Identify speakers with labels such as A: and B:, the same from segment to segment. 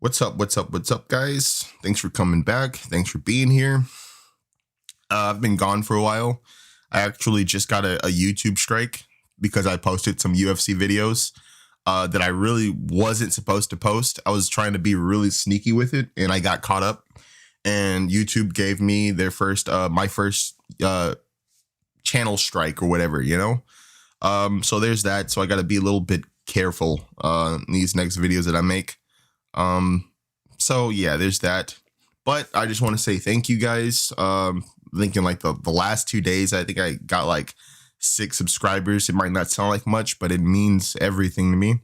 A: What's up? What's up? What's up, guys? Thanks for coming back. Thanks for being here. I've been gone for a while. I actually just got a YouTube strike because I posted some UFC videos that I really wasn't supposed to post. I was trying to be really sneaky with it, and I got caught up. And YouTube gave me their first, my first channel strike or whatever, you know. So there's that. So I got to be a little bit careful in these next videos that I make. So yeah, there's that. But I just want to say thank you guys. Thinking like the last 2 days, I think I got like 6 subscribers. It might not sound like much, but it means everything to me.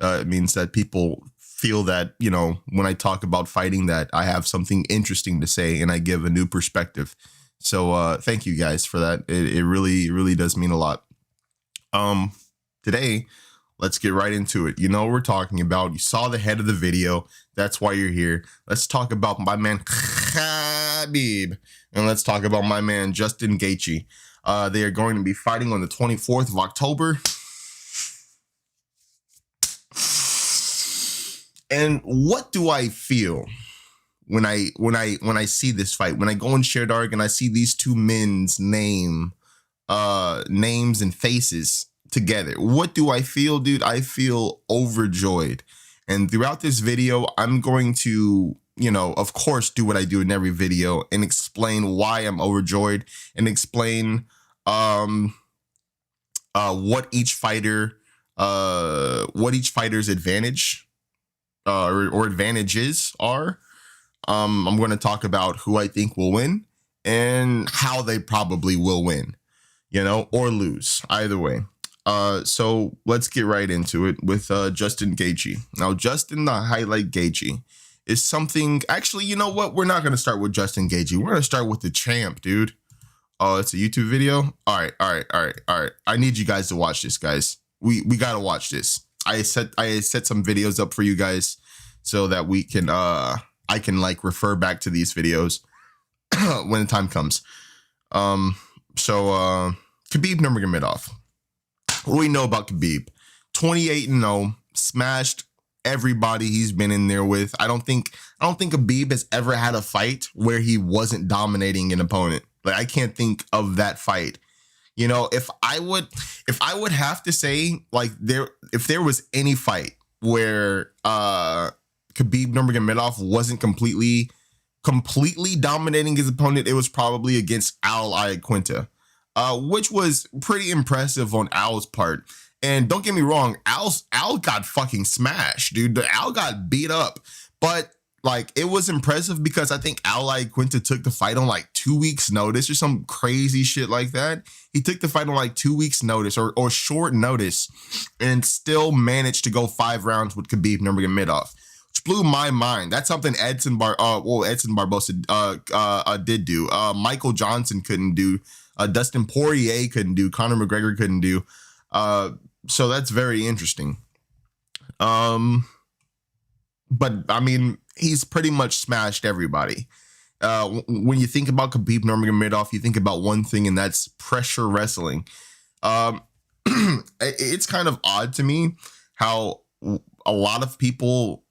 A: It means that people feel that, you know, when I talk about fighting, that I have something interesting to say and I give a new perspective. So thank you guys for that. It really does mean a lot. Today, let's get right into it. You know what we're talking about. You saw the head of the video. That's why you're here. Let's talk about my man Khabib. And let's talk about my man Justin Gaethje. They are going to be fighting on the 24th of October. And what do I feel when I see this fight? When I go in ShareDark and I see these two men's names and faces together, what do I feel, dude? I feel overjoyed. And throughout this video, I'm going to, you know, of course, do what I do in every video and explain why I'm overjoyed and explain what each fighter's advantage or advantages are. I'm going to talk about who I think will win and how they probably will win, you know, or lose, either way. So let's get right into it with Justin Gaethje. Now, Justin the Highlight Gaethje is something. Actually, you know what? We're not going to start with Justin Gaethje. We're going to start with the champ, dude. Oh, it's a YouTube video. All right. I need you guys to watch this, guys. We got to watch this. I set some videos up for you guys so that we can I can like refer back to these videos when the time comes. Khabib Nurmagomedov. What do we know about Khabib? 28-0, smashed everybody he's been in there with. I don't think Khabib has ever had a fight where he wasn't dominating an opponent. Like, I can't think of that fight. You know, if I would have to say, like, if there was any fight where Khabib Nurmagomedov wasn't completely dominating his opponent, it was probably against Al Iaquinta. Which was pretty impressive on Al's part. And don't get me wrong, Al got fucking smashed, dude. Al got beat up. But, like, it was impressive because I think Al Iaquinta took the fight on, like, 2 weeks' notice or some crazy shit like that. He took the fight on, like, 2 weeks' notice or short notice and still managed to go 5 rounds with Khabib Nurmagomedov, which blew my mind. That's something Edson Barbosa did do. Michael Johnson couldn't do. Dustin Poirier couldn't do. Conor McGregor couldn't do. So that's very interesting. But I mean, he's pretty much smashed everybody. When you think about Khabib Nurmagomedov, you think about one thing, and that's pressure wrestling. It's kind of odd to me how a lot of people,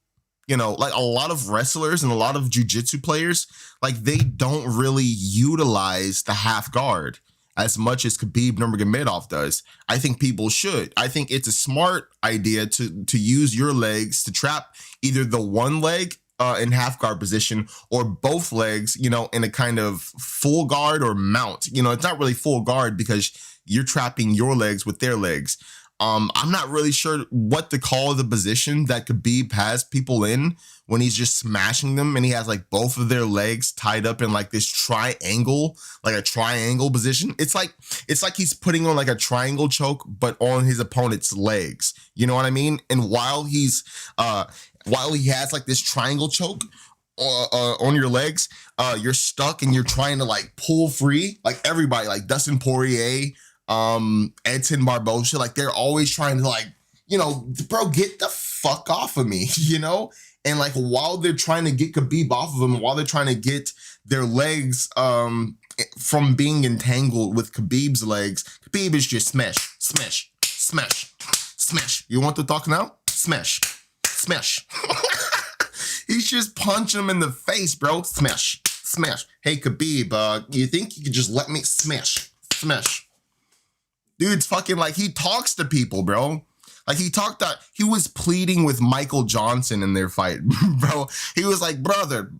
A: you know, like a lot of wrestlers and a lot of jiu-jitsu players, like they don't really utilize the half guard as much as Khabib Nurmagomedov does. I think people should. I think it's a smart idea to use your legs to trap either the one leg in half guard position or both legs, you know, in a kind of full guard or mount. You know, it's not really full guard because you're trapping your legs with their legs. I'm not really sure what to call the position that Khabib has people in when he's just smashing them and he has like both of their legs tied up in like this triangle, like a triangle position. It's like he's putting on like a triangle choke, but on his opponent's legs. You know what I mean? And while he has like this triangle choke on your legs, you're stuck and you're trying to like pull free, like everybody, like Dustin Poirier, Edson Barbosa, like they're always trying to like, you know, bro, get the fuck off of me, you know? And like while they're trying to get Khabib off of them, while they're trying to get their legs from being entangled with Khabib's legs, Khabib is just smash, smash, smash, smash. You want to talk now? Smash, smash. He's just punching him in the face, bro. Smash, smash. Hey, Khabib, you think you could just let me smash, smash? Dude's fucking like, he talks to people, bro. Like he was pleading with Michael Johnson in their fight, bro. He was like, brother,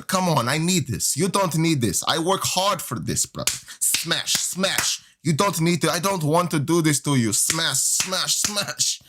A: come on, I need this. You don't need this. I work hard for this, brother. Smash, smash. You don't need to, I don't want to do this to you. Smash, smash, smash.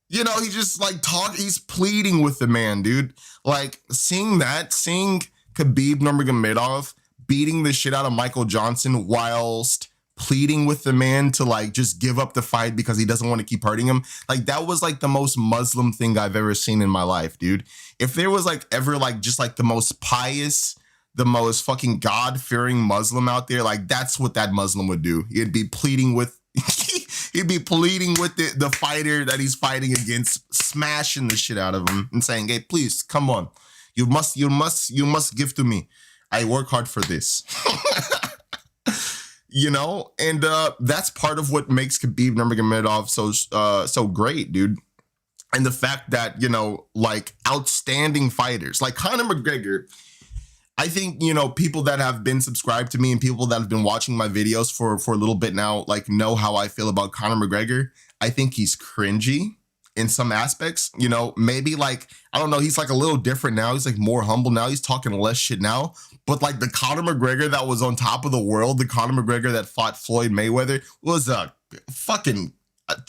A: You know, he just like he's pleading with the man, dude. Like seeing Khabib Nurmagomedov beating the shit out of Michael Johnson whilst pleading with the man to like just give up the fight because he doesn't want to keep hurting him. Like that was like the most Muslim thing I've ever seen in my life, dude. If there was like ever like just like the most pious, the most fucking God-fearing Muslim out there, like that's what that Muslim would do. He'd be pleading with the fighter that he's fighting against, smashing the shit out of him and saying, hey, please, come on. You must give to me. I work hard for this. You know, and that's part of what makes Khabib Nurmagomedov so great, dude. And the fact that, you know, like outstanding fighters like Conor McGregor, I think, you know, people that have been subscribed to me and people that have been watching my videos for a little bit now, like know how I feel about Conor McGregor. I think he's cringy in some aspects, you know, maybe like, I don't know, he's like a little different now. He's like more humble now. He's talking less shit now. But like the Conor McGregor that was on top of the world, the Conor McGregor that fought Floyd Mayweather was a fucking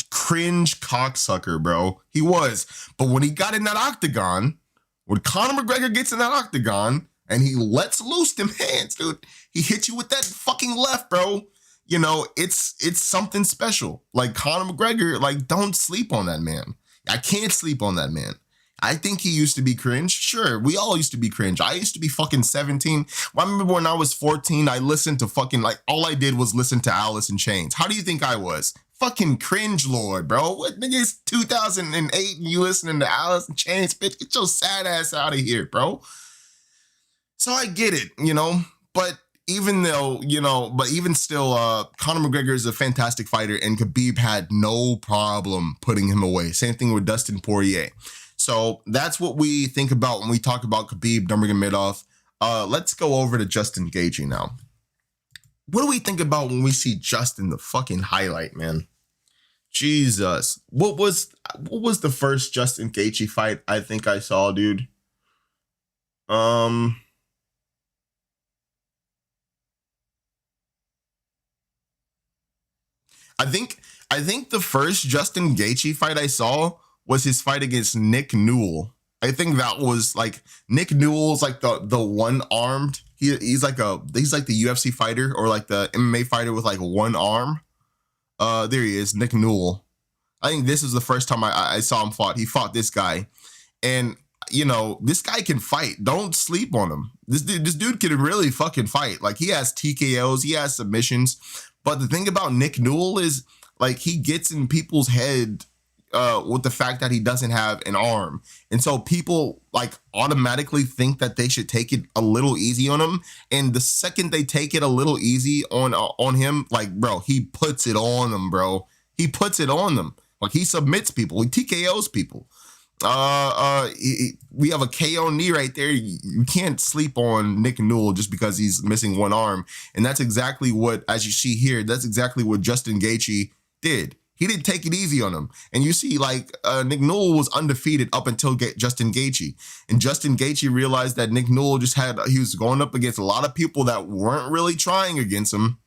A: cringe cocksucker, bro. He was. But when he got in that octagon, when Conor McGregor gets in that octagon and he lets loose them hands, dude, he hits you with that fucking left, bro. You know, it's something special. Like Conor McGregor, like don't sleep on that man. I can't sleep on that man. I think he used to be cringe. Sure, we all used to be cringe. I used to be fucking 17. I remember when I was 14, I listened to fucking, like, all I did was listen to Alice in Chains. How do you think I was? Fucking cringe lord, bro. What, nigga, it's 2008 and you listening to Alice in Chains? Bitch, get your sad ass out of here, bro. So I get it, you know, but even still, Conor McGregor is a fantastic fighter and Khabib had no problem putting him away. Same thing with Dustin Poirier. So that's what we think about when we talk about Khabib Nurmagomedov. Let's go over to Justin Gaethje now. What do we think about when we see Justin the fucking highlight, man? Jesus. What was the first Justin Gaethje fight I think I saw, dude? I think the first Justin Gaethje fight I saw was his fight against Nick Newell. I think that was like Nick Newell's like the one-armed. He's like the UFC fighter or like the MMA fighter with like one arm. There he is, Nick Newell. I think this is the first time I saw him fight. He fought this guy, and you know this guy can fight. Don't sleep on him. This dude can really fucking fight. Like he has TKOs, he has submissions. But the thing about Nick Newell is like he gets in people's head with the fact that he doesn't have an arm. And so people like automatically think that they should take it a little easy on him. And the second they take it a little easy on him, like, bro, he puts it on them, bro. He puts it on them. Like he submits people, he TKOs people. We have a KO knee right there. You can't sleep on Nick Newell just because he's missing one arm. And that's exactly what, as you see here, that's exactly what Justin Gaethje did. He didn't take it easy on him. And you see, like, Nick Newell was undefeated up until Justin Gaethje. And Justin Gaethje realized that Nick Newell he was going up against a lot of people that weren't really trying against him.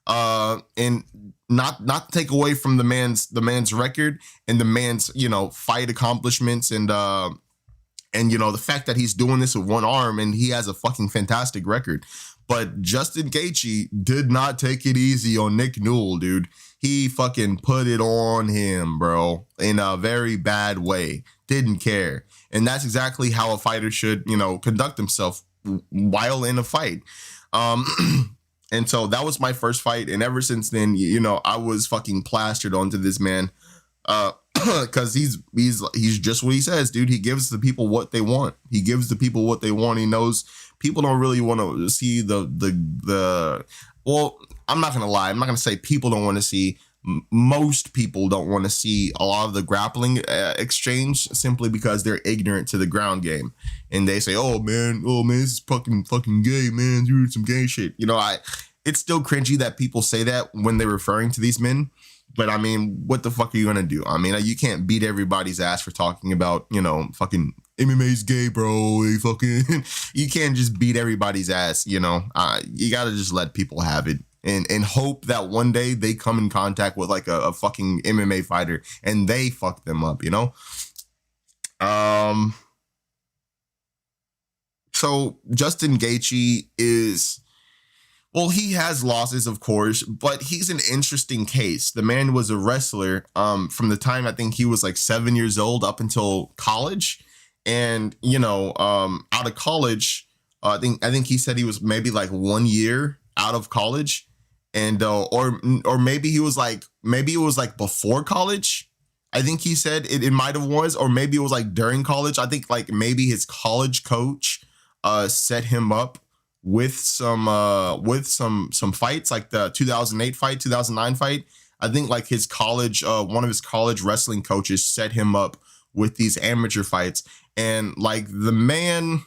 A: And not to take away from the man's record and the man's, you know, fight accomplishments and you know, the fact that he's doing this with one arm and he has a fucking fantastic record. But Justin Gaethje did not take it easy on Nick Newell, dude. He fucking put it on him, bro, in a very bad way. Didn't care. And that's exactly how a fighter should, you know, conduct himself while in a fight. And so that was my first fight. And ever since then, you know, I was fucking plastered onto this man. Because he's just what he says, dude. He gives the people what they want. He gives the people what they want. He knows people don't really want to see the well, I'm not going to lie. I'm not going to say people don't want to see most people don't want to see a lot of the grappling exchange simply because they're ignorant to the ground game, and they say, oh man, this is fucking gay, man, you're some gay shit. It's still cringy that people say that when they're referring to these men. But I mean, what the fuck are you gonna do? I mean, you can't beat everybody's ass for talking about, fucking MMA's gay, bro. You can't just beat everybody's ass. You gotta just let people have it, and hope that one day they come in contact with like a fucking MMA fighter and they fuck them up. So Justin Gaethje he has losses, of course, but he's an interesting case. The man was a wrestler from the time I think he was like 7 years old up until college. And, out of college, I think he said he was maybe like 1 year out of college. And or maybe it was like before college. I think he said it might have was, or maybe it was like during college. I think like maybe his college coach set him up with some fights, like the 2008 fight, 2009 fight. I think like his college, one of his college wrestling coaches set him up with these amateur fights. And like the man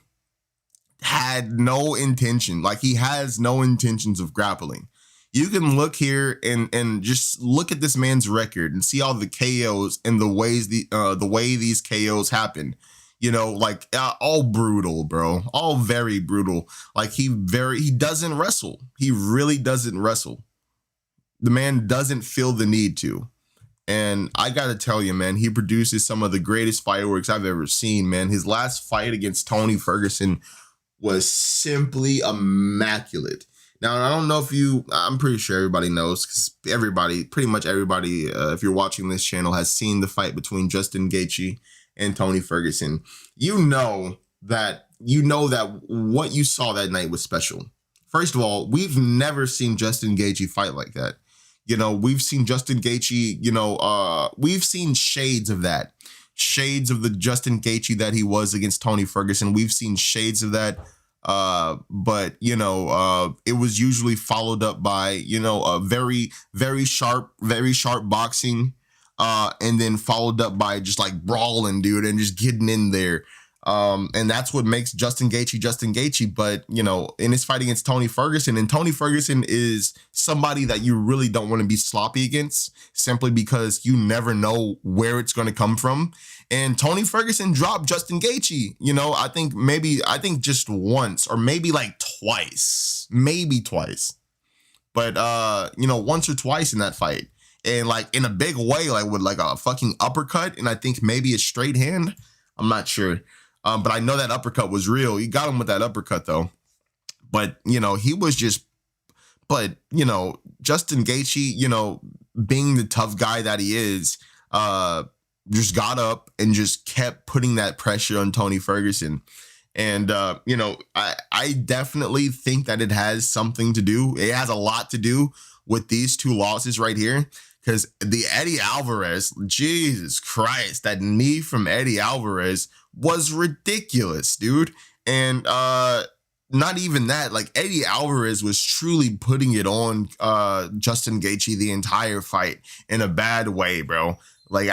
A: had no intention, like he has no intentions of grappling. You can look here and just look at this man's record and see all the KOs and the way these KOs happen. All brutal, bro. All very brutal. Like he doesn't wrestle. He really doesn't wrestle. The man doesn't feel the need to. And I got to tell you, man, he produces some of the greatest fireworks I've ever seen, man. His last fight against Tony Ferguson was simply immaculate. Now, I don't know if I'm pretty sure everybody knows, because pretty much everybody, if you're watching this channel, has seen the fight between Justin Gaethje and Tony Ferguson. You know that what you saw that night was special. First of all, we've never seen Justin Gaethje fight like that. We've seen Justin Gaethje, we've seen shades of that. Shades of the Justin Gaethje that he was against Tony Ferguson. We've seen shades of that. But it was usually followed up by, a very, very sharp boxing, and then followed up by just like brawling, dude, and just getting in there. And that's what makes Justin Gaethje. But, in his fight against Tony Ferguson, and Tony Ferguson is somebody that you really don't want to be sloppy against, simply because you never know where it's going to come from. And Tony Ferguson dropped Justin Gaethje, I think just once, or maybe like twice, but, once or twice in that fight. And like in a big way, like with like a fucking uppercut, and I think maybe a straight hand. I'm not sure. But I know that uppercut was real. He got him with that uppercut though. But, he was just, Justin Gaethje, being the tough guy that he is, just got up and just kept putting that pressure on Tony Ferguson. And, I definitely think that it has something to do. It has a lot to do with these two losses right here. Because the Eddie Alvarez, Jesus Christ, that knee from Eddie Alvarez was ridiculous, dude. And not even that, like Eddie Alvarez was truly putting it on Justin Gaethje the entire fight in a bad way, bro. Like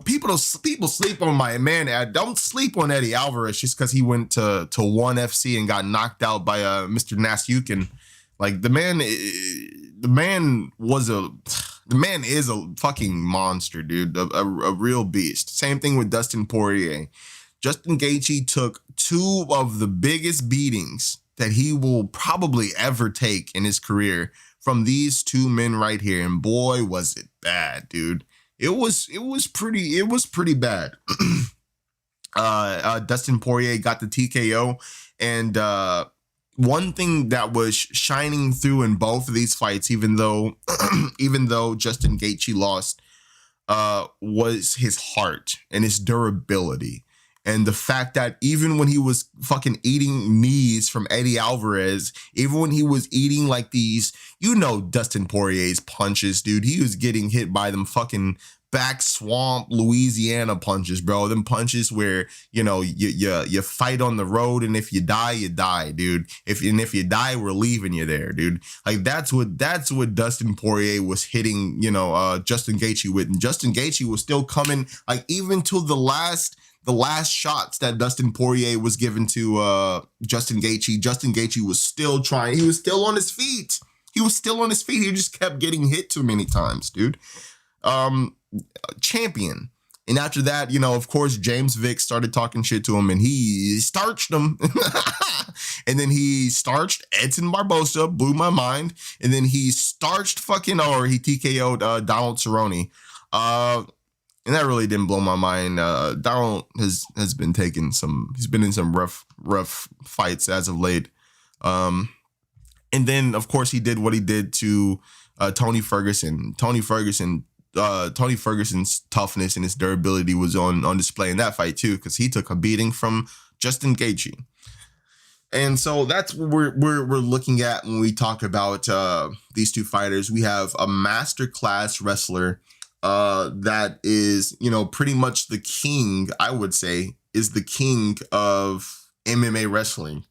A: people sleep on my man. Don't sleep on Eddie Alvarez just because he went to ONE FC and got knocked out by Mr. Nasyukin. Like the man is a fucking monster, dude. A real beast. Same thing with Dustin Poirier. Justin Gaethje took two of the biggest beatings that he will probably ever take in his career from these two men right here. And boy, was it bad, dude. It was pretty bad. Dustin Poirier got the TKO, and one thing that was shining through in both of these fights, even though Justin Gaethje lost, was his heart and his durability. And the fact that even when he was fucking eating knees from Eddie Alvarez, even when he was eating like these, Dustin Poirier's punches, dude, he was getting hit by them fucking back swamp Louisiana punches, bro. Them punches where, you fight on the road, and if you die, you die, dude. If you die, we're leaving you there, dude. Like that's what Dustin Poirier was hitting, Justin Gaethje with. And Justin Gaethje was still coming, like even till the last shots that Dustin Poirier was given to Justin Gaethje. Justin Gaethje was still trying. He was still on his feet. He just kept getting hit too many times, dude. Champion. And after that, of course, James Vick started talking shit to him, and he starched him. And then he starched Edson Barbosa, blew my mind. And then he starched he TKO'd Donald Cerrone. And that really didn't blow my mind. Donald has been he's been in some rough fights as of late. And then, of course, he did what he did to Tony Ferguson. Tony Ferguson's toughness and his durability was on display in that fight too, because he took a beating from Justin Gaethje. And so that's what we're looking at when we talk about these two fighters. We have a masterclass wrestler that is, pretty much the king, I would say, is the king of MMA wrestling.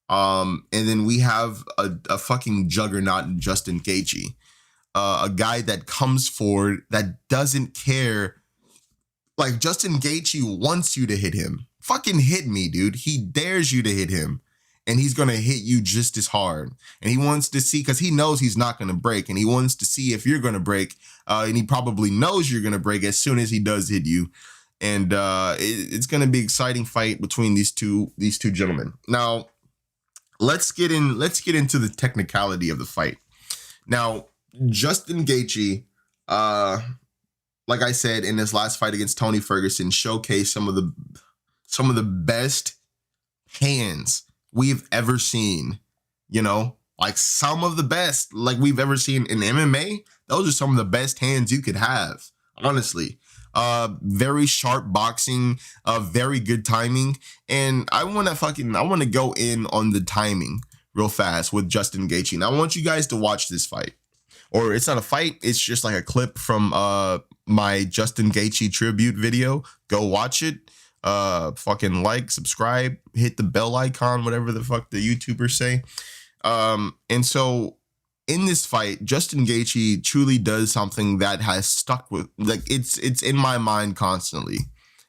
A: And then we have a fucking juggernaut in Justin Gaethje. A guy that comes forward, that doesn't care. Like, Justin Gaethje wants you to hit him. Fucking hit me, dude. He dares you to hit him. And he's going to hit you just as hard. And he wants to see, because he knows he's not going to break. And he wants to see if you're going to break. And he probably knows you're going to break as soon as he does hit you. And it's going to be an exciting fight between these two gentlemen. Now, let's get into the technicality of the fight. Now, Justin Gaethje, like I said, in his last fight against Tony Ferguson, showcased some of the best hands we've ever seen. Like some of the best like we've ever seen in MMA. Those are some of the best hands you could have, honestly. Very sharp boxing, very good timing, and I want to go in on the timing real fast with Justin Gaethje. And I want you guys to watch this fight. Or it's not a fight, it's just like a clip from my Justin Gaethje tribute video. Go watch it. Fucking like, subscribe, hit the bell icon, whatever the fuck the YouTubers say. And so in this fight, Justin Gaethje truly does something that has stuck with, like, it's in my mind constantly.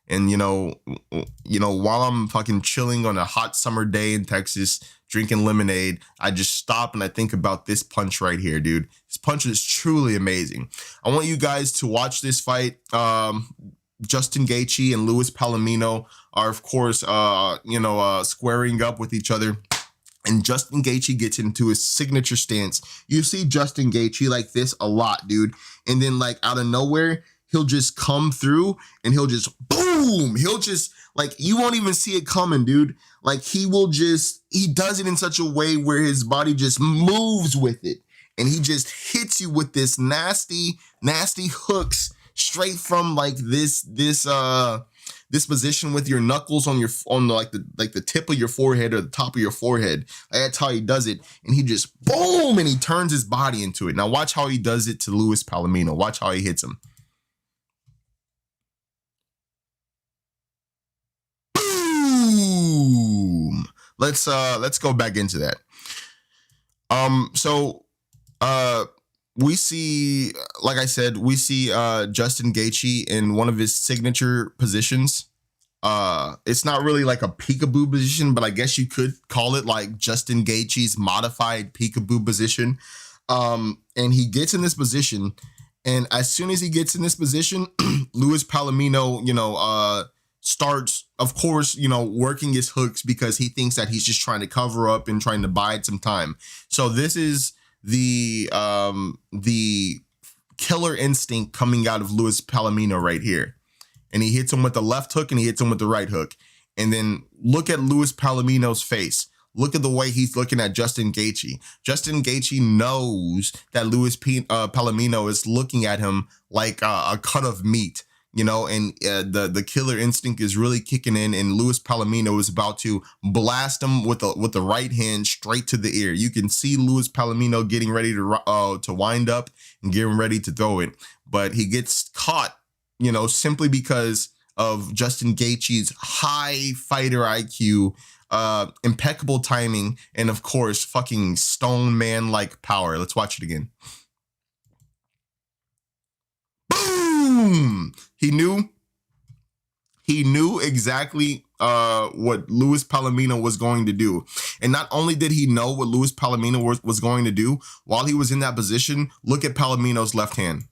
A: And while I'm fucking chilling on a hot summer day in Texas, drinking lemonade, I just stop and I think about this punch right here, dude. This punch is truly amazing. I want you guys to watch this fight. Justin Gaethje and Luis Palomino are, of course, squaring up with each other. And Justin Gaethje gets into his signature stance. You see Justin Gaethje like this a lot, dude. And then, like, out of nowhere, he'll just come through and he'll just boom. He'll just, like, you won't even see it coming, dude. Like, he does it in such a way where his body just moves with it. And he just hits you with this nasty, nasty hooks straight from, like, this position with your knuckles on the tip of your forehead or the top of your forehead. Like, that's how he does it. And he just boom, and he turns his body into it. Now watch how he does it to Luis Palomino. Watch how he hits him. Boom. Let's go back into that. We see, like I said, Justin Gaethje in one of his signature positions. It's not really like a peekaboo position, but I guess you could call it like Justin Gaethje's modified peekaboo position. And he gets in this position, and as soon as he gets in this position, Luis Palomino, starts, of course, working his hooks because he thinks that he's just trying to cover up and trying to bide some time. So this is the killer instinct coming out of Luis Palomino right here. And he hits him with the left hook and he hits him with the right hook. And then look at Luis Palomino's face. Look at the way he's looking at Justin Gaethje. Justin Gaethje knows that Luis Palomino is looking at him like a cut of meat. and the killer instinct is really kicking in, and Luis Palomino is about to blast him with the right hand straight to the ear. You can see Luis Palomino getting ready to wind up and getting ready to throw it, but he gets caught, simply because of Justin Gaethje's high fighter IQ, impeccable timing, and of course, fucking stone man-like power. Let's watch it again. Boom! He knew exactly what Luis Palomino was going to do. And not only did he know what Luis Palomino was going to do, while he was in that position, look at Palomino's left hand.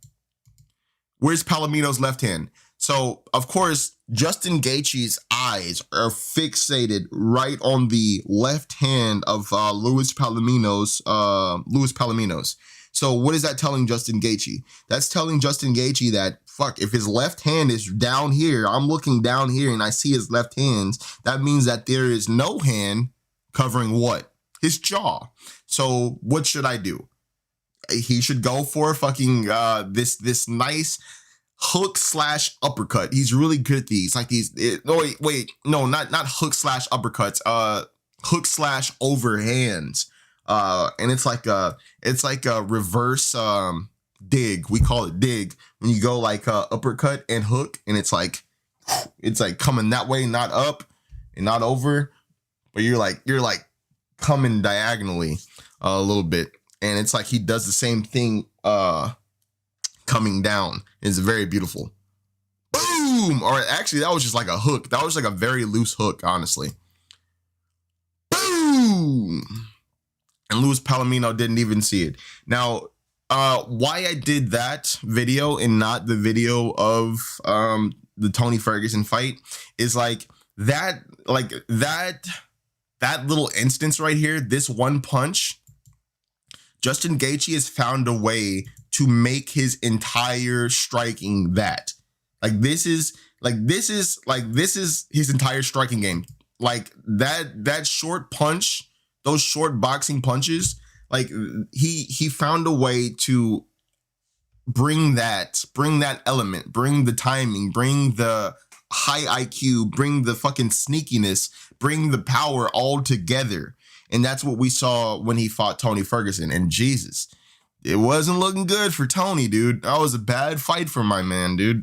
A: Where's Palomino's left hand? So, of course, Justin Gaethje's eyes are fixated right on the left hand of Luis Palomino's. So what is that telling Justin Gaethje? That's telling Justin Gaethje that, fuck, if his left hand is down here, I'm looking down here and I see his left hands, that means that there is no hand covering what? His jaw. So what should I do? He should go for fucking this nice hook / uppercut. He's really good at these. Like these. Not hook / uppercuts. Hook / overhands. And it's like a reverse dig. We call it dig when you go like uppercut and hook, and it's like coming that way, not up and not over, but you're like coming diagonally a little bit, and it's like he does the same thing coming down. It's very beautiful. Boom! Or actually, that was just like a hook. That was like a very loose hook, honestly. Boom! And Luis Palomino didn't even see it. Now, why I did that video and not the video of the Tony Ferguson fight is that little instance right here, this one punch, Justin Gaethje has found a way to make his entire striking that. This is his entire striking game. Like that short punch, those short boxing punches, like he found a way to bring that element, bring the timing, bring the high IQ, bring the fucking sneakiness, bring the power all together. And that's what we saw when he fought Tony Ferguson. And Jesus, it wasn't looking good for Tony, dude. That was a bad fight for my man, dude.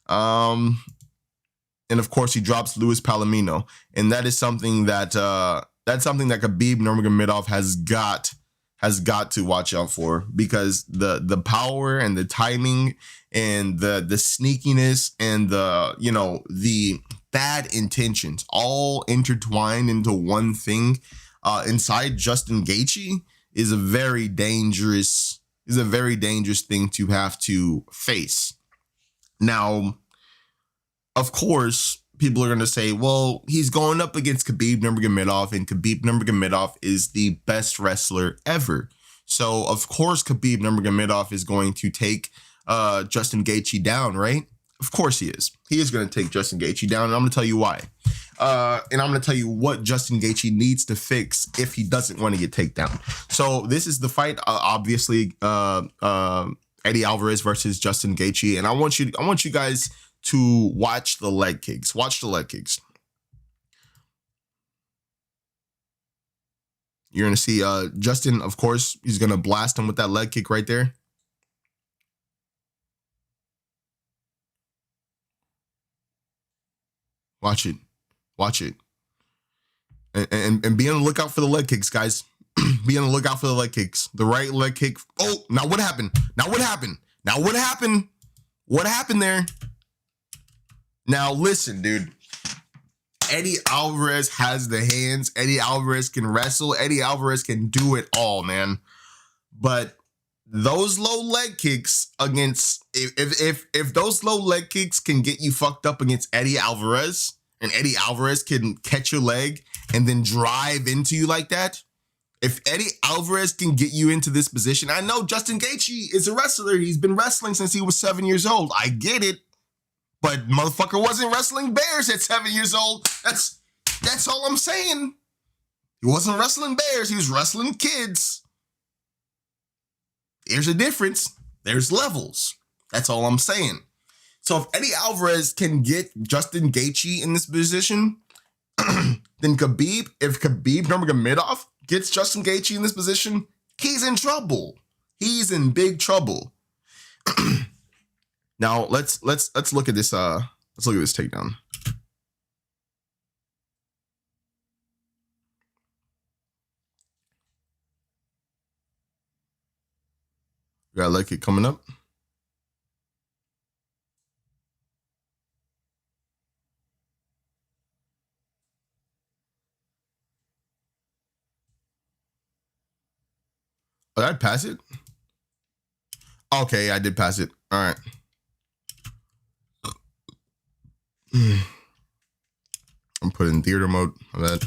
A: And of course he drops Luis Palomino, and that is something that Khabib Nurmagomedov has got to watch out for, because the power and the timing and the sneakiness and the bad intentions all intertwined into one thing inside Justin Gaethje is a very dangerous thing to have to face. Now, of course, people are going to say, well, he's going up against Khabib Nurmagomedov, and Khabib Nurmagomedov is the best wrestler ever. So, of course, Khabib Nurmagomedov is going to take Justin Gaethje down, right? Of course he is. He is going to take Justin Gaethje down, and I'm going to tell you why. And I'm going to tell you what Justin Gaethje needs to fix if he doesn't want to get taken down. So, this is the fight, obviously, Eddie Alvarez versus Justin Gaethje, and I want you guys to watch the leg kicks. Watch the leg kicks. You're going to see Justin, of course, he's going to blast him with that leg kick right there. Watch it. Watch it. And be on the lookout for the leg kicks, guys. Be on the lookout for the leg kicks. The right leg kick. Oh, now what happened? Now what happened? Now what happened? What happened there? Now, listen, dude. Eddie Alvarez has the hands. Eddie Alvarez can wrestle. Eddie Alvarez can do it all, man. But those low leg kicks against, if those low leg kicks can get you fucked up against Eddie Alvarez, and Eddie Alvarez can catch your leg and then drive into you like that, if Eddie Alvarez can get you into this position, I know Justin Gaethje is a wrestler. He's been wrestling since he was 7 years old. I get it. But motherfucker wasn't wrestling bears at 7 years old. That's all I'm saying. He wasn't wrestling bears. He was wrestling kids. There's a difference. There's levels. That's all I'm saying. So if Eddie Alvarez can get Justin Gaethje in this position, then if Khabib Nurmagomedov gets Justin Gaethje in this position, he's in trouble. He's in big trouble. Now let's look at this. Let's look at this takedown. You got like it coming up. Oh, did I pass it? Okay, I did pass it. All right. I'm putting in theater mode. My bad.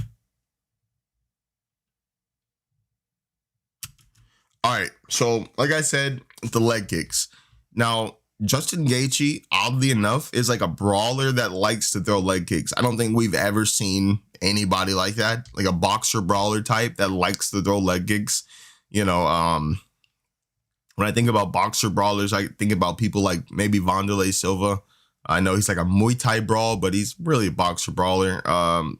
A: All right. So, like I said, the leg kicks. Now, Justin Gaethje, oddly enough, is like a brawler that likes to throw leg kicks. I don't think we've ever seen anybody like that, like a boxer brawler type that likes to throw leg kicks. You know, when I think about boxer brawlers, I think about people like maybe Wanderlei Silva. I know he's like a Muay Thai brawl, but he's really a boxer brawler.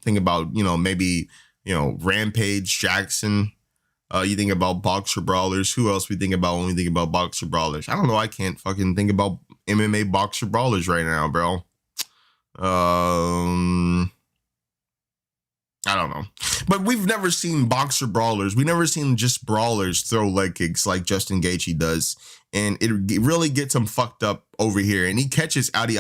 A: Think about, maybe, Rampage Jackson. You think about boxer brawlers. Who else we think about when we think about boxer brawlers? I don't know. I can't fucking think about MMA boxer brawlers right now, bro. I don't know. But we've never seen boxer brawlers. We've never seen just brawlers throw leg kicks like Justin Gaethje does. And it really gets him fucked up over here. And he catches Eddie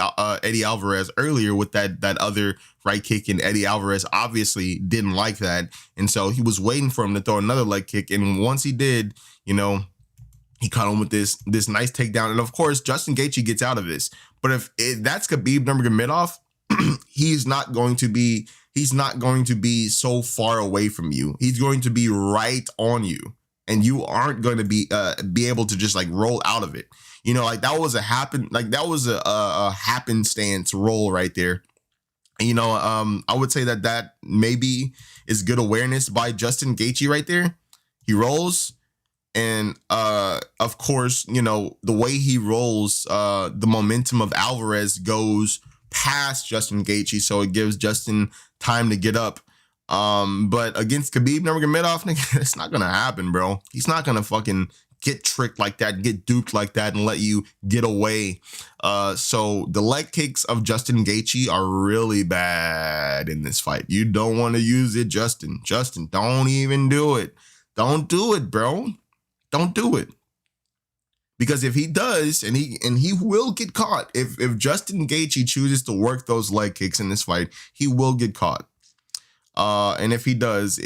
A: Alvarez earlier with that other right kick. And Eddie Alvarez obviously didn't like that. And so he was waiting for him to throw another leg kick. And once he did, he caught him with this nice takedown. And of course, Justin Gaethje gets out of this. But if that's Khabib Nurmagomedov, he's not going to be so far away from you. He's going to be right on you, and you aren't going to be able to just like roll out of it. That was a happenstance roll right there. I would say that maybe is good awareness by Justin Gaethje right there. He rolls, and of course, the way he rolls, the momentum of Alvarez goes past Justin Gaethje, so it gives Justin time to get up. But against Khabib Nurmagomedov, nigga, it's not gonna happen, bro. He's not gonna fucking get tricked like that, get duped like that, and let you get away. So the leg kicks of Justin Gaethje are really bad in this fight. You don't want to use it, Justin. Justin, don't even do it. Don't do it, bro. Don't do it. Because if he does, and he will get caught, if Justin Gaethje chooses to work those leg kicks in this fight, he will get caught. And if he does,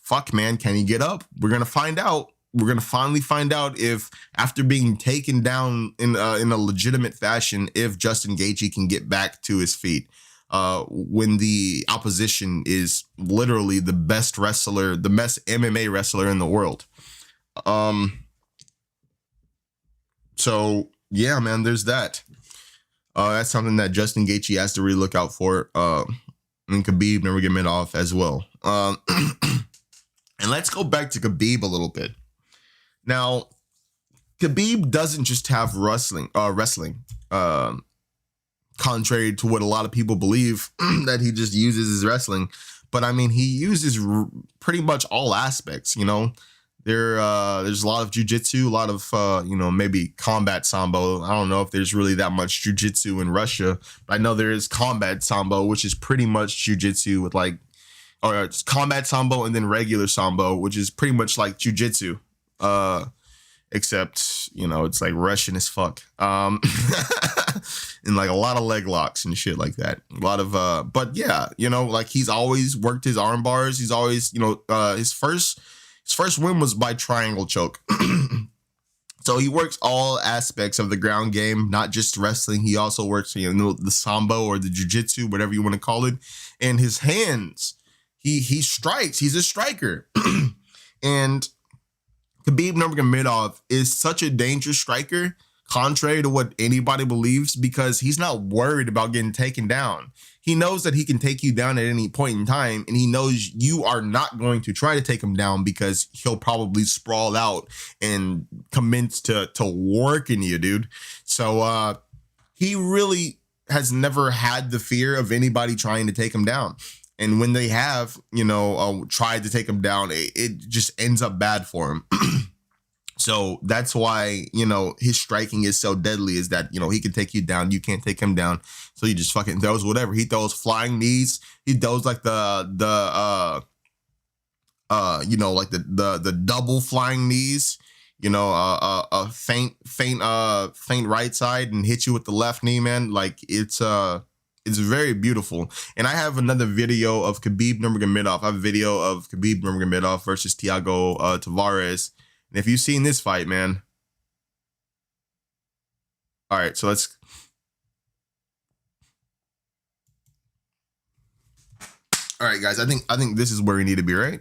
A: fuck, man, can he get up? We're gonna find out. We're gonna finally find out if, after being taken down in a legitimate fashion, if Justin Gaethje can get back to his feet. When the opposition is literally the best wrestler, the best MMA wrestler in the world. So yeah, man, there's that. That's something that Justin Gaethje has to really look out for. And Khabib Nurmagomedov as well. And let's go back to Khabib a little bit. Now, Khabib doesn't just have wrestling. Contrary to what a lot of people believe, that he just uses his wrestling. But I mean, he uses pretty much all aspects, There's a lot of jiu-jitsu, a lot of, maybe combat sambo. I don't know if there's really that much jiu-jitsu in Russia, but I know there is combat sambo, which is pretty much jiu-jitsu with or it's combat sambo and then regular sambo, which is pretty much like jiu-jitsu, except, it's like Russian as fuck. And like a lot of leg locks and shit like that. A lot of, but yeah, he's always worked his arm bars. He's always, his first win was by triangle choke. So he works all aspects of the ground game, not just wrestling. He also works, the sambo or the jiu-jitsu, whatever you want to call it. And his hands, he strikes. He's a striker. And Khabib Nurmagomedov is such a dangerous striker, contrary to what anybody believes, because he's not worried about getting taken down. He knows that he can take you down at any point in time, and he knows you are not going to try to take him down because he'll probably sprawl out and commence to working you, dude. So he really has never had the fear of anybody trying to take him down. And when they have, tried to take him down, it just ends up bad for him. So that's why, his striking is so deadly, is that, he can take you down. You can't take him down. So he just fucking throws whatever. He throws flying knees. He throws like the double flying knees, a faint right side and hit you with the left knee, man. Like it's very beautiful. And I have another video of Khabib Nurmagomedov. I have a video of Khabib Nurmagomedov versus Thiago Tavares. And if you've seen this fight, man. All right, so let's. All right, guys, I think this is where we need to be, right?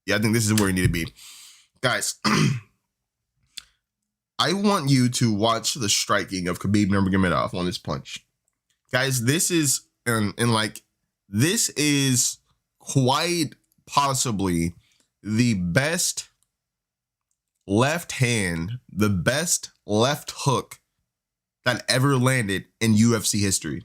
A: Yeah, I think this is where we need to be. Guys, I want you to watch the striking of Khabib Nurmagomedov on this punch. Guys, this is this is quite possibly the best left hand, the best left hook that ever landed in UFC history.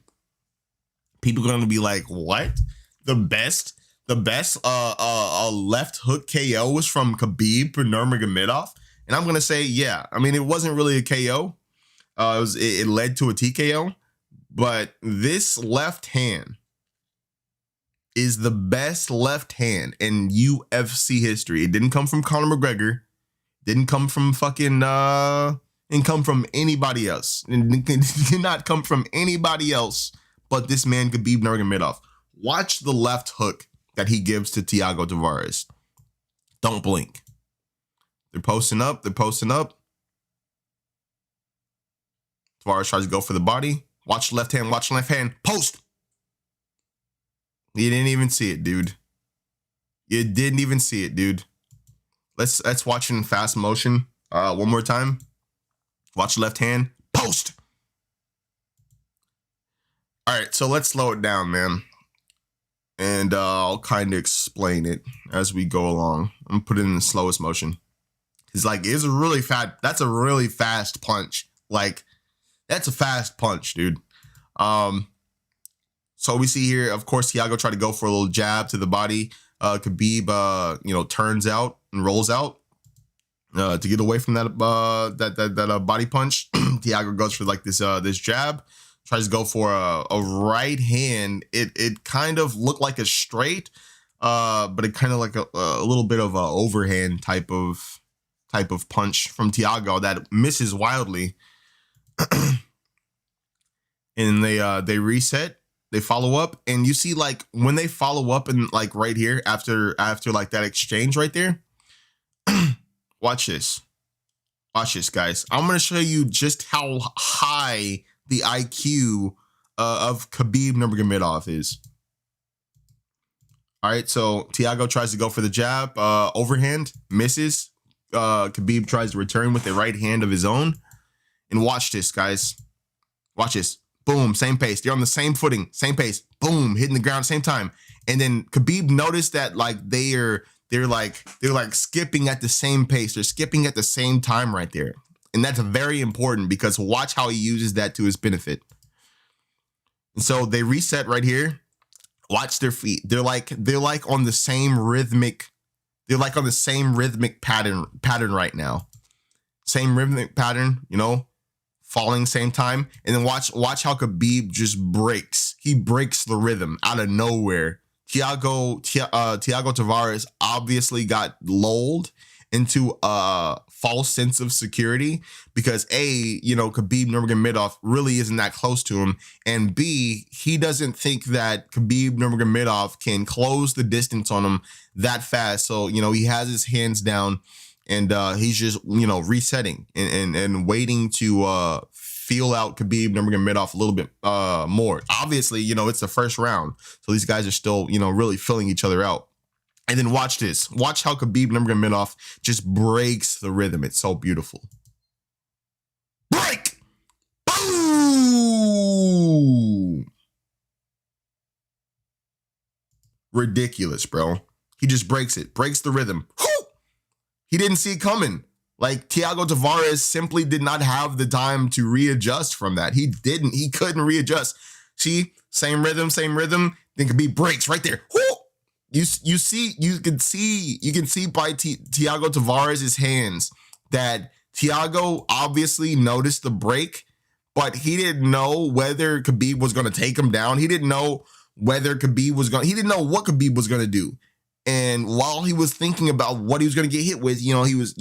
A: People are going to be like, what? The best left hook KO was from Khabib Nurmagomedov? And I'm going to say, yeah. I mean, it wasn't really a KO. It led to a TKO. But this left hand is the best left hand in UFC history. It didn't come from Conor McGregor. Didn't come from fucking, didn't come from anybody else. It did not come from anybody else but this man, Khabib Nurmagomedov. Watch the left hook that he gives to Thiago Tavares. Don't blink. They're posting up. Tavares tries to go for the body. Watch left hand, post. You didn't even see it, dude. You didn't even see it, dude. Let's watch it in fast motion. One more time. Watch left hand, post. All right, so let's slow it down, man. And I'll kind of explain it as we go along. I'm gonna put it in the slowest motion. It's a really fast. That's a really fast punch. Like, that's a fast punch, dude. So we see here, of course, Thiago tried to go for a little jab to the body. Khabib, turns out and rolls out to get away from that body punch. Thiago goes for like this jab, tries to go for a right hand. It kind of looked like a straight, but it kind of like a little bit of a overhand type of punch from Thiago that misses wildly. And they reset, they follow up, and you see like when they follow up and like right here after like that exchange right there. Watch this, guys. I'm gonna show you just how high the IQ of Khabib Nurmagomedov is. All right, so Thiago tries to go for the jab, overhand, misses. Khabib tries to return with a right hand of his own, and watch this, guys. Watch this. Boom, same pace. They're on the same footing, same pace. Boom, hitting the ground same time. And then Khabib noticed that like they're skipping at the same pace. They're skipping at the same time right there. And that's very important because watch how he uses that to his benefit. And so they reset right here. Watch their feet. They're like on the same rhythmic. They're like on the same rhythmic pattern right now. Same rhythmic pattern, falling same time. And then watch how Khabib just breaks. He breaks the rhythm out of nowhere. Thiago Tavares obviously got lulled into a false sense of security because Khabib Nurmagomedov really isn't that close to him, and B, he doesn't think that Khabib Nurmagomedov can close the distance on him that fast. So he has his hands down, and he's just resetting and waiting to feel out Khabib Nurmagomedov a little bit more. Obviously, it's the first round, so these guys are still really filling each other out. And then watch this. Watch how Khabib Nurmagomedov just breaks the rhythm. It's so beautiful. Break! Boom! Ridiculous, bro. He just breaks it. Breaks the rhythm. Whew! He didn't see it coming. Like Thiago Tavares simply did not have the time to readjust from that. He couldn't readjust. See, same rhythm. Then Khabib breaks right there. Whoo! You can see by Thiago Tavares' hands that Thiago obviously noticed the break, but he didn't know whether Khabib was going to take him down. He didn't know whether he didn't know what Khabib was going to do. And while he was thinking about what he was going to get hit with, he was,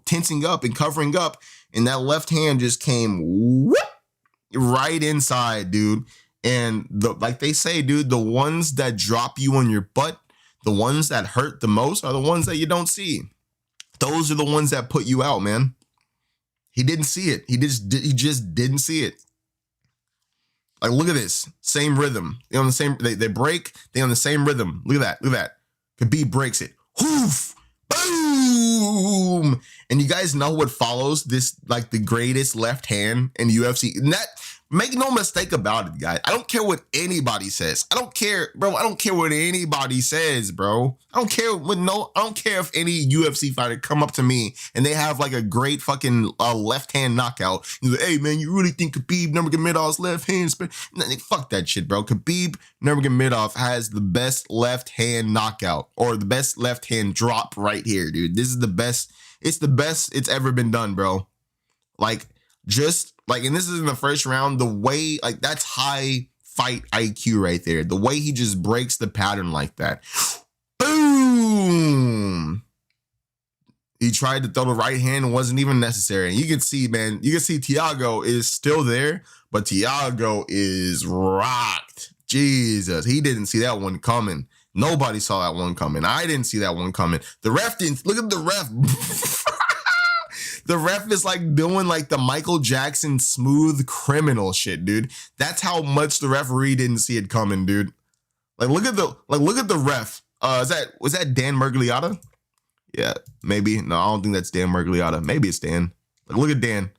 A: tensing up and covering up, and that left hand just came whoop, right inside, dude. And like they say, dude, the ones that drop you on your butt, the ones that hurt the most are the ones that you don't see. Those are the ones that put you out, man. He didn't see it. He just didn't see it. Like, look at this. Same rhythm. They on the same, they break, they on the same rhythm. Look at that. Khabib breaks it. Hoof! Boom! And you guys know what follows this, like the greatest left hand in the UFC. And that, make no mistake about it, guys. I don't care what anybody says. I don't care, bro. I don't care what anybody says, bro. I don't care if any UFC fighter come up to me and they have like a great fucking left hand knockout. He's like, hey man, you really think Khabib Nurmagomedov's left hand? Fuck that shit, bro. Khabib Nurmagomedov has the best left hand knockout, or the best left hand drop right here, dude. This is the best. It's the best it's ever been done, bro. Like, just like, and this is in the first round, the way, like, that's high fight IQ right there. The way he just breaks the pattern like that. Boom! He tried to throw the right hand and wasn't even necessary. And you can see, man, Thiago is still there, but Thiago is rocked. Jesus, he didn't see that one coming. Nobody saw that one coming. I didn't see that one coming. The ref didn't. Look at the ref. The ref is like doing like the Michael Jackson smooth criminal shit, dude. That's how much the referee didn't see it coming, dude. Like, look at the ref. Was that Dan Mergliotta? Yeah, maybe. No, I don't think that's Dan Mergliotta. Maybe it's Dan. Like, look at Dan.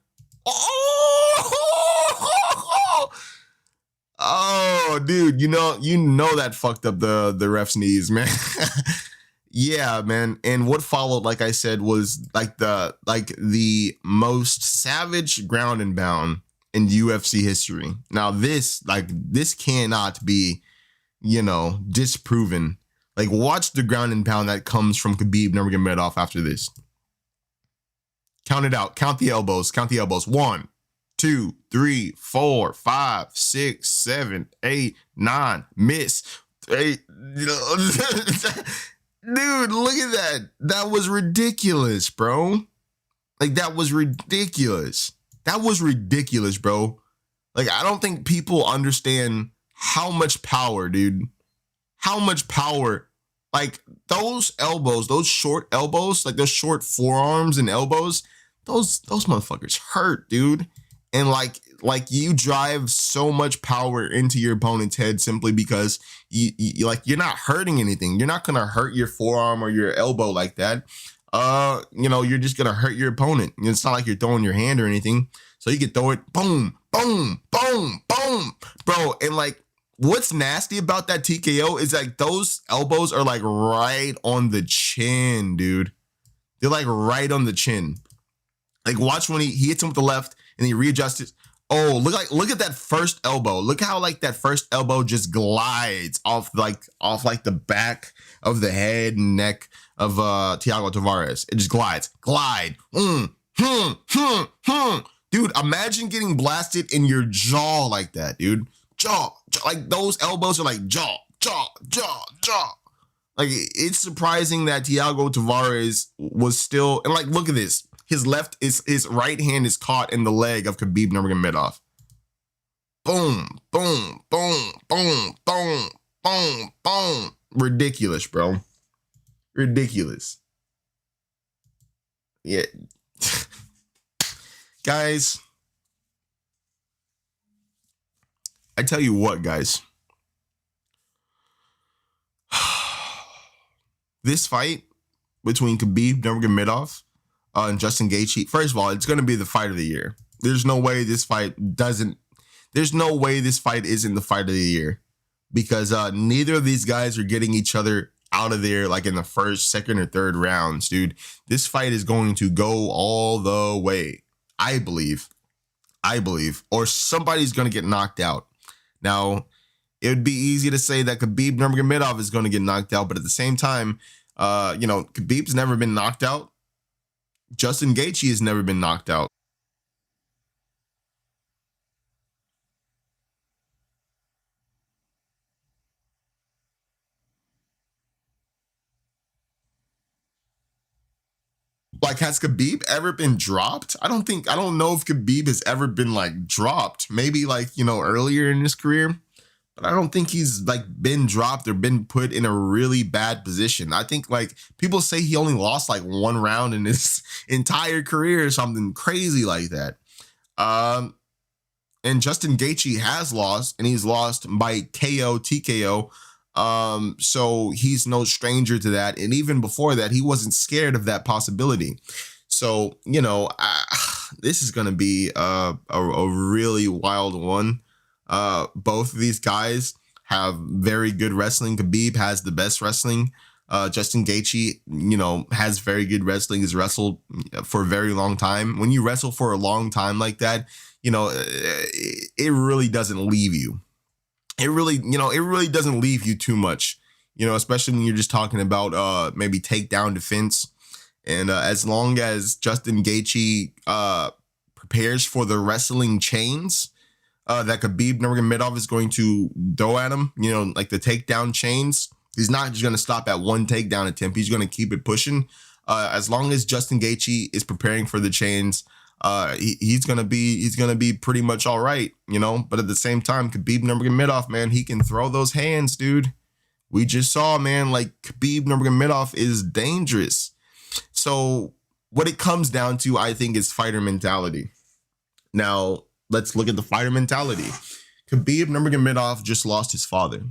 A: Oh, dude, you know that fucked up the ref's knees, man. Yeah, man. And what followed, like I said, was like the most savage ground and pound in UFC history. Now this cannot be, disproven. Like, watch the ground and pound that comes from Khabib Nurmagomedov after this. Count it out. Count the elbows. 1, 2, 3, 4, 5, 6, 7, 8, 9. Miss. 8. Dude, look at that. That was ridiculous, bro. Like, that was ridiculous. Bro. Like, I don't think people understand how much power, dude. How much power. Like, those elbows, those short elbows, like those short forearms and elbows, those motherfuckers hurt, dude. And like you drive so much power into your opponent's head simply because you're not hurting anything. You're not gonna hurt your forearm or your elbow like that. You're just gonna hurt your opponent. It's not like you're throwing your hand or anything. So you can throw it, boom, boom, boom, boom, bro. And like, what's nasty about that TKO is like those elbows are like right on the chin, dude. They're like right on the chin. Like, watch when he hits him with the left and he readjusts it. Oh, look at that first elbow. Look how like that first elbow just glides off the back of the head and neck of Thiago Tavares. It just glides. Glide. Dude, imagine getting blasted in your jaw like that, dude. Jaw. Like, those elbows are like jaw. Like, it's surprising that Thiago Tavares was still, and like, look at this. His right hand is caught in the leg of Khabib Nurmagomedov. Boom, boom, boom, boom, boom, boom, boom. Ridiculous, bro. Ridiculous. Yeah. Guys, I tell you what, guys. This fight between Khabib Nurmagomedov and Justin Gaethje, first of all, it's going to be the fight of the year. There's no way this fight isn't the fight of the year, because neither of these guys are getting each other out of there like in the first, second, or third rounds, dude. This fight is going to go all the way. I believe, or somebody's going to get knocked out. Now, it would be easy to say that Khabib Nurmagomedov is going to get knocked out, but at the same time, Khabib's never been knocked out. Justin Gaethje has never been knocked out. Like, has Khabib ever been dropped? I don't know if Khabib has ever been like dropped. Maybe like, earlier in his career, but I don't think he's like been dropped or been put in a really bad position. I think like people say he only lost like one round in his entire career or something crazy like that. And Justin Gaethje has lost, and he's lost by KO, TKO. So he's no stranger to that. And even before that, he wasn't scared of that possibility. So, this is going to be a really wild one. Both of these guys have very good wrestling. Khabib has the best wrestling. Justin Gaethje, has very good wrestling. Has wrestled for a very long time. When you wrestle for a long time like that, it really doesn't leave you. It really doesn't leave you too much, especially when you're just talking about maybe takedown defense. And as long as Justin Gaethje prepares for the wrestling chains that Khabib Nurmagomedov is going to throw at him, like the takedown chains, he's not just going to stop at one takedown attempt. He's going to keep it pushing. As long as Justin Gaethje is preparing for the chains, he's gonna be pretty much all right, But at the same time, Khabib Nurmagomedov, man, he can throw those hands, dude. We just saw, man, like Khabib Nurmagomedov is dangerous. So what it comes down to, I think, is fighter mentality. Now let's look at the fighter mentality. Khabib Nurmagomedov just lost his father,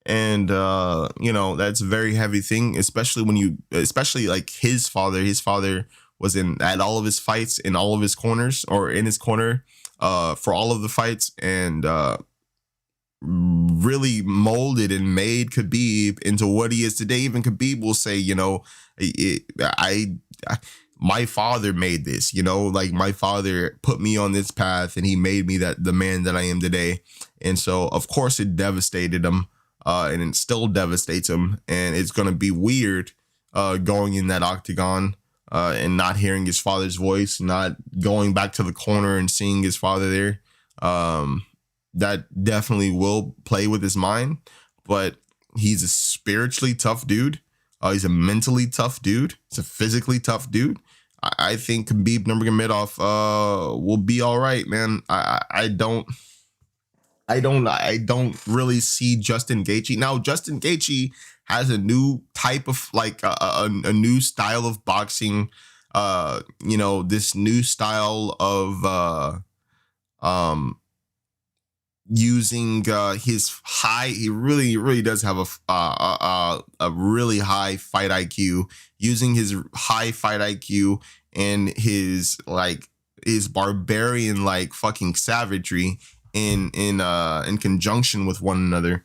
A: and that's a very heavy thing, especially like his father. His father was at all of his fights, in all of his corners, or in his corner for all of the fights, and really molded and made Khabib into what he is today. Even Khabib will say, my father made this, like my father put me on this path and he made me the man that I am today. And so of course it devastated him, and it still devastates him. And it's going to be weird going in that octagon, and not hearing his father's voice, not going back to the corner and seeing his father there. That definitely will play with his mind, but he's a spiritually tough dude. He's a mentally tough dude. He's a physically tough dude. I think Khabib Nurmagomedov will be all right, man. I don't really see Justin Gaethje. Now, Justin Gaethje has a new type of like a new style of boxing. This new style of using his high. He really does have a really high fight IQ. Using his high fight IQ and his barbarian like fucking savagery in conjunction with one another.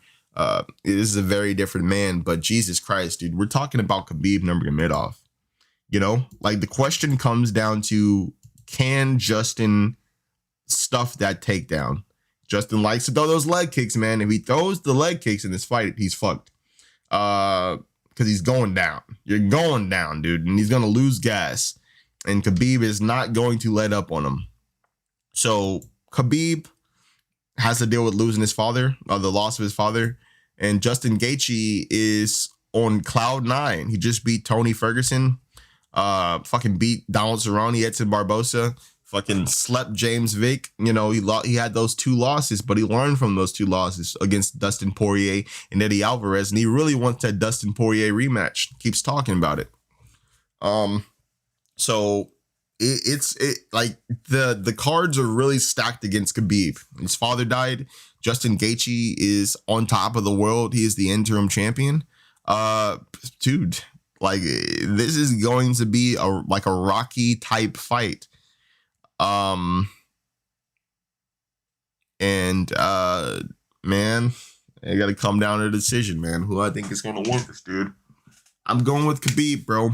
A: This is a very different man, but Jesus Christ, dude, we're talking about Khabib Nurmagomedov. Like the question comes down to, can Justin stuff that takedown? Justin likes to throw those leg kicks, man. If he throws the leg kicks in this fight, he's fucked. Because he's going down. You're going down, dude, and he's gonna lose gas. And Khabib is not going to let up on him. So Khabib has to deal with losing his father, the loss of his father. And Justin Gaethje is on cloud nine. He just beat Tony Ferguson, fucking beat Donald Cerrone, Edson Barbosa, fucking slept James Vick. He had those two losses, but he learned from those two losses against Dustin Poirier and Eddie Alvarez, and he really wants that Dustin Poirier rematch. Keeps talking about it. So it's like the cards are really stacked against Khabib. His father died. Justin Gaethje is on top of the world. He is the interim champion. Dude, like this is going to be a Rocky type fight. Man, I got to come down to a decision, man. Who I think is going to win this, dude. I'm going with Khabib, bro.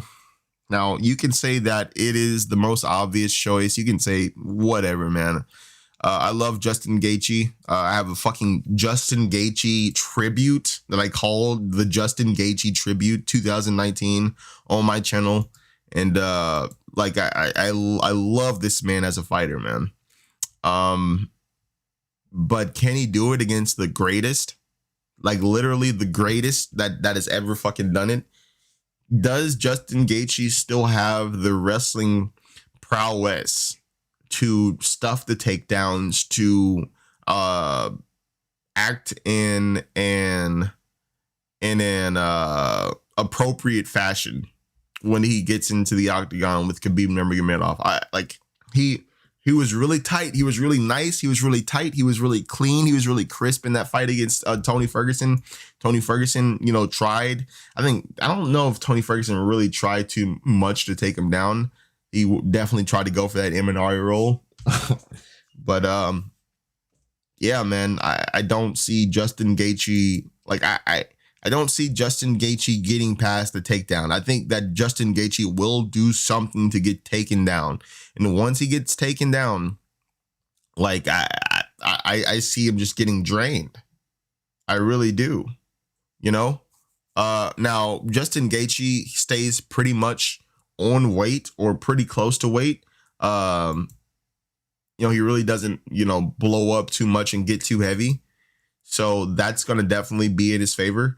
A: Now, you can say that it is the most obvious choice. You can say whatever, man. I love Justin Gaethje. I have a fucking Justin Gaethje tribute that I called the Justin Gaethje Tribute 2019 on my channel. And like I love this man as a fighter, man. But can he do it against the greatest? Like literally the greatest that has ever fucking done it? Does Justin Gaethje still have the wrestling prowess to stuff the takedowns, to act in an appropriate fashion when he gets into the octagon with Khabib Nurmagomedov? He was really tight. He was really nice. He was really tight. He was really clean. He was really crisp in that fight against Tony Ferguson. Tony Ferguson, you know, tried. I don't know if Tony Ferguson really tried too much to take him down. He definitely tried to go for that Imanari role. But yeah, man, I don't see Justin Gaethje, like I don't see Justin Gaethje getting past the takedown. I think that Justin Gaethje will do something to get taken down. And once he gets taken down, like I see him just getting drained. I really do. You know? Now Justin Gaethje stays pretty much on weight or pretty close to weight. You know, he really doesn't, you know, blow up too much and get too heavy. So that's going to definitely be in his favor.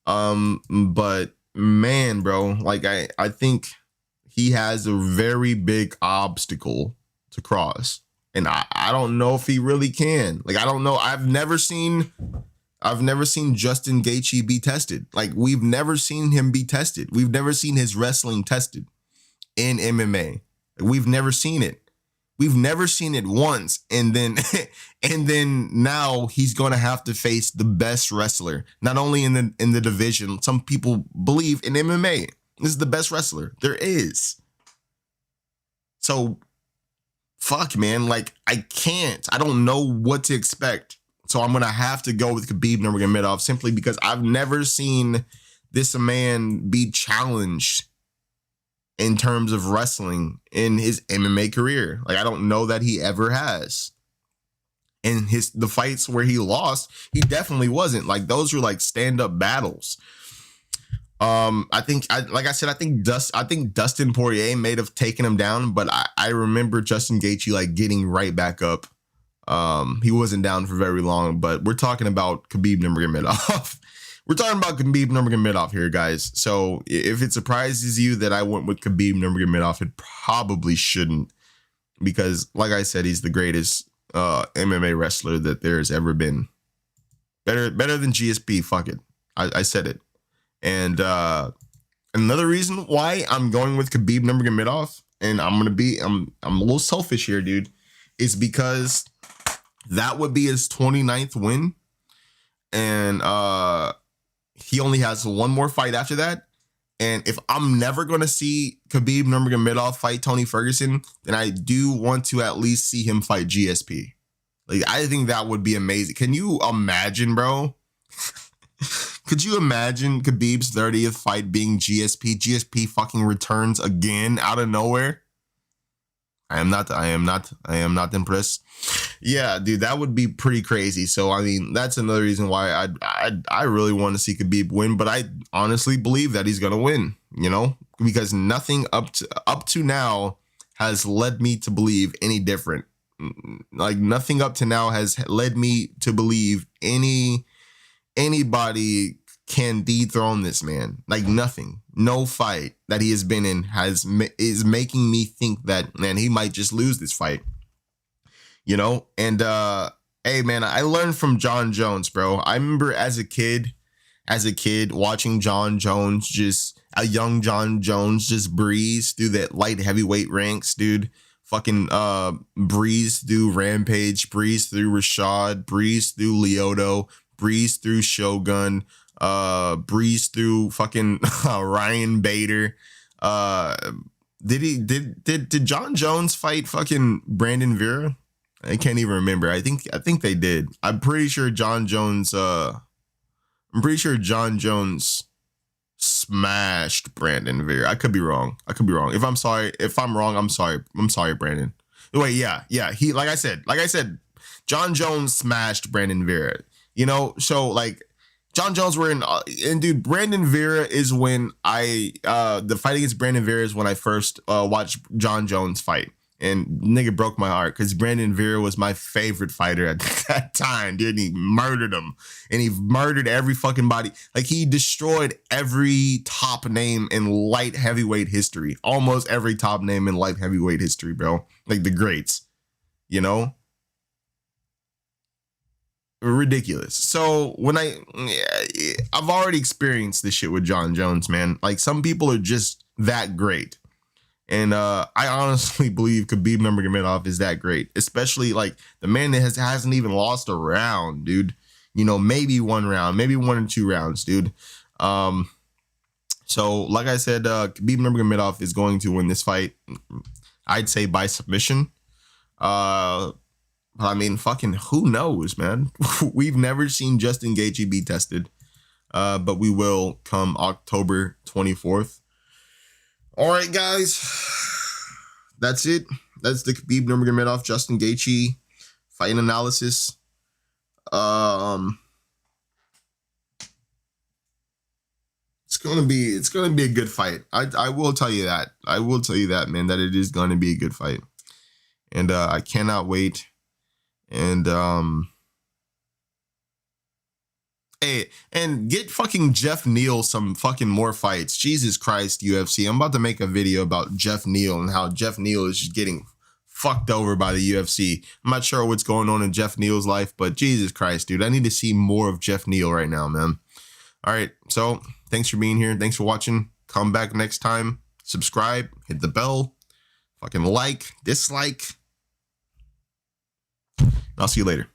A: But man, bro, like I think he has a very big obstacle to cross. And I don't know if he really can. Like, I don't know. I've never seen Justin Gaethje be tested. Like, we've never seen him be tested. We've never seen his wrestling tested in MMA. We've never seen it. We've never seen it once. And then now he's going to have to face the best wrestler, not only in the division. Some people believe in MMA. This is the best wrestler there is. So fuck, man. Like, I don't know what to expect. So I'm going to have to go with Khabib Nurmagomedov simply because I've never seen this man be challenged in terms of wrestling in his MMA career. Like, I don't know that he ever has. And the fights where he lost, he definitely wasn't. Like, those were like stand-up battles. I think Dustin Poirier may have taken him down, but I remember Justin Gaethje like getting right back up. He wasn't down for very long, but we're talking about Khabib Nurmagomedov. We're talking about Khabib Nurmagomedov here, guys. So if it surprises you that I went with Khabib Nurmagomedov, it probably shouldn't, because like I said, he's the greatest MMA wrestler that there's ever been. Better than GSP. Fuck it, I said it. And another reason why I'm going with Khabib Nurmagomedov, and I'm a little selfish here, dude, is because that would be his 29th win, and he only has one more fight after that. And if I'm never going to see Khabib Nurmagomedov fight Tony Ferguson, then I do want to at least see him fight GSP. Like, I think that would be amazing. Can you imagine, bro? Could you imagine Khabib's 30th fight being GSP? GSP fucking returns again out of nowhere. I am not impressed. Yeah, dude, that would be pretty crazy. So, I mean, that's another reason why I really want to see Khabib win, but I honestly believe that he's going to win, you know, because nothing up to now has led me to believe any different. Like, nothing up to now has led me to believe anybody can dethrone this man. Like, nothing. No fight that he has been in is making me think that, man, he might just lose this fight. You know? And hey, man, I learned from John Jones, bro. I remember as a kid watching John Jones, a young John Jones just breeze through that light heavyweight ranks, dude. Fucking breeze through Rampage, breeze through Rashad, breeze through Lyoto, breeze through Shogun, breeze through fucking Ryan Bader. Did John Jones fight fucking Brandon Vera? I can't even remember. I think they did. I'm pretty sure John Jones I'm pretty sure John Jones smashed Brandon Vera. I could be wrong. If I'm wrong, I'm sorry. I'm sorry, Brandon. Wait, yeah. He, like I said, John Jones smashed Brandon Vera. You know, so like John Jones were in, and dude, Brandon Vera is when the fight against Brandon Vera is when I first watched John Jones fight. And nigga broke my heart because Brandon Vera was my favorite fighter at that time, dude. He murdered him, and he murdered every fucking body. Like, he destroyed every top name in light heavyweight history. Almost every top name in light heavyweight history, bro. Like the greats, you know? Ridiculous. So when I've already experienced this shit with John Jones, man. Like, some people are just that great. And I honestly believe Khabib Nurmagomedov is that great, especially like the man that hasn't even lost a round, dude. You know, maybe one round, maybe 1 or 2 rounds, dude. So like I said, Khabib Nurmagomedov is going to win this fight. I'd say by submission. But I mean, fucking who knows, man? We've never seen Justin Gaethje be tested, but we will come October 24th. All right, guys, that's it. That's the Khabib Nurmagomedov Justin Gaethje fight analysis. It's gonna be a good fight. I will tell you that. I will tell you that, man. That it is gonna be a good fight, and I cannot wait. And hey, and get fucking Jeff Neal some fucking more fights. Jesus Christ, UFC. I'm about to make a video about Jeff Neal and how Jeff Neal is just getting fucked over by the UFC. I'm not sure what's going on in Jeff Neal's life, but Jesus Christ, dude. I need to see more of Jeff Neal right now, man. All right, so thanks for being here. Thanks for watching. Come back next time. Subscribe. Hit the bell. Fucking like. Dislike. I'll see you later.